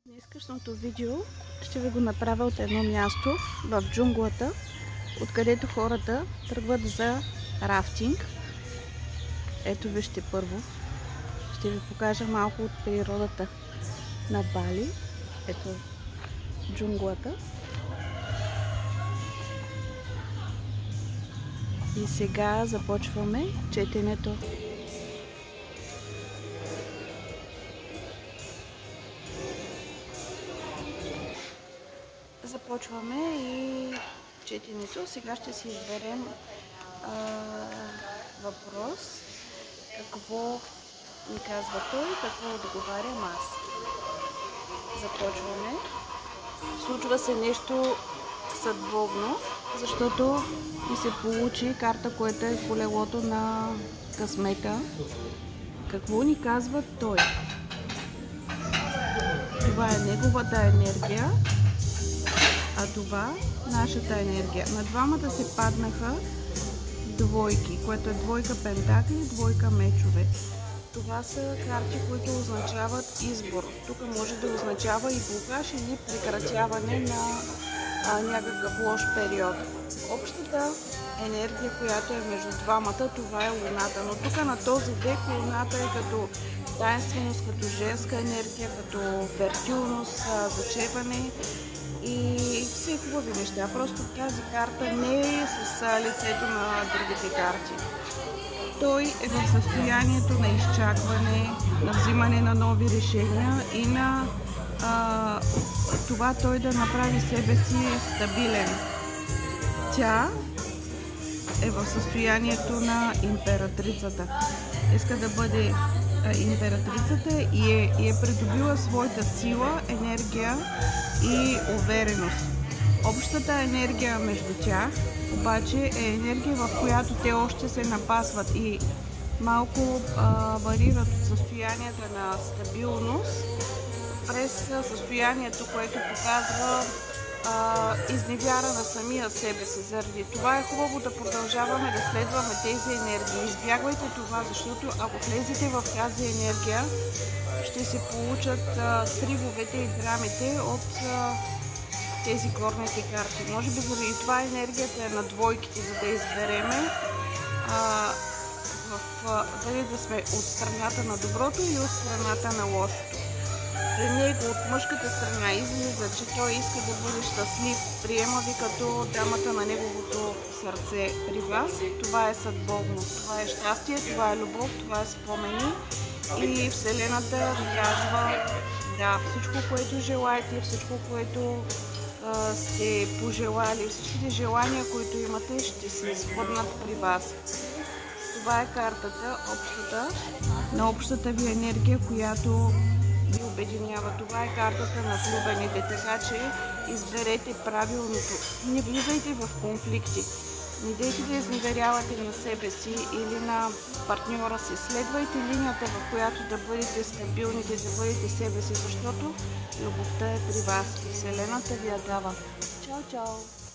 Днескашното видео ще ви го направя от едно място в джунглата, откъдето хората тръгват за рафтинг. Ето вижте, първо ще ви покажа малко от природата на Бали. Ето джунглата. И сега започваме четенето. Започваме и четенето. Сега ще си изберем въпрос. Какво ми казва той, какво отговарям аз. Започваме. Случва се нещо съдбовно, защото ми се получи карта, която е колелото на късмета. Какво ни казва той? Това е неговата енергия, а това нашата енергия. На двамата се паднаха двойки, което е двойка пентакли и двойка мечове. Това са карти, които означават избор. Тук може да означава и блокаж или прекратяване на някакъв лош период. Общата енергия, която е между двамата, това е Луната. Но тук на този дек Луната е като таинственост, като женска енергия, като фертилност, зачеване и все хубави неща. Просто тази карта не е с лицето на другите карти. Той е в състоянието на изчакване, на взимане на нови решения и на това той да направи себе си стабилен. Тя е в състоянието на императрицата. Иска да бъде императрицата и е придобила своята сила, енергия и увереност. Общата енергия между тях обаче е енергия, в която те още се напасват и малко варират от състоянията на стабилност през състоянието, което показва изневяра на самия себе си. Заради това е хубаво да продължаваме да следваме тези енергии. Избягвайте това, защото ако влезете в тази енергия, ще се получат сривовете и драмите от тези горните карти. Може би заради това енергията е на двойките, за да избереме дали да сме от страната на доброто или от страната на лошото. При него от мъжката страна излиза, че той иска да бъде щастлив, приема ви като дамата на неговото сърце при вас. Това е съдбовно, това е щастие, това е любов, това е спомени и Вселената ви казва да, всичко, което желаете, всичко, което сте пожелали, всичките желания, които имате, ще се изпълнят при вас. Това е картата, на общата ви енергия, която ви обединява. Това е картата на влюбените, така че изберете правилното. Не влизайте в конфликти. Не дейте да изневерявате на себе си или на партньора си. Следвайте линията, в която да бъдете стабилните, да бъдете себе си, защото любовта е при вас. Вселената ви я дава. Чао, чао!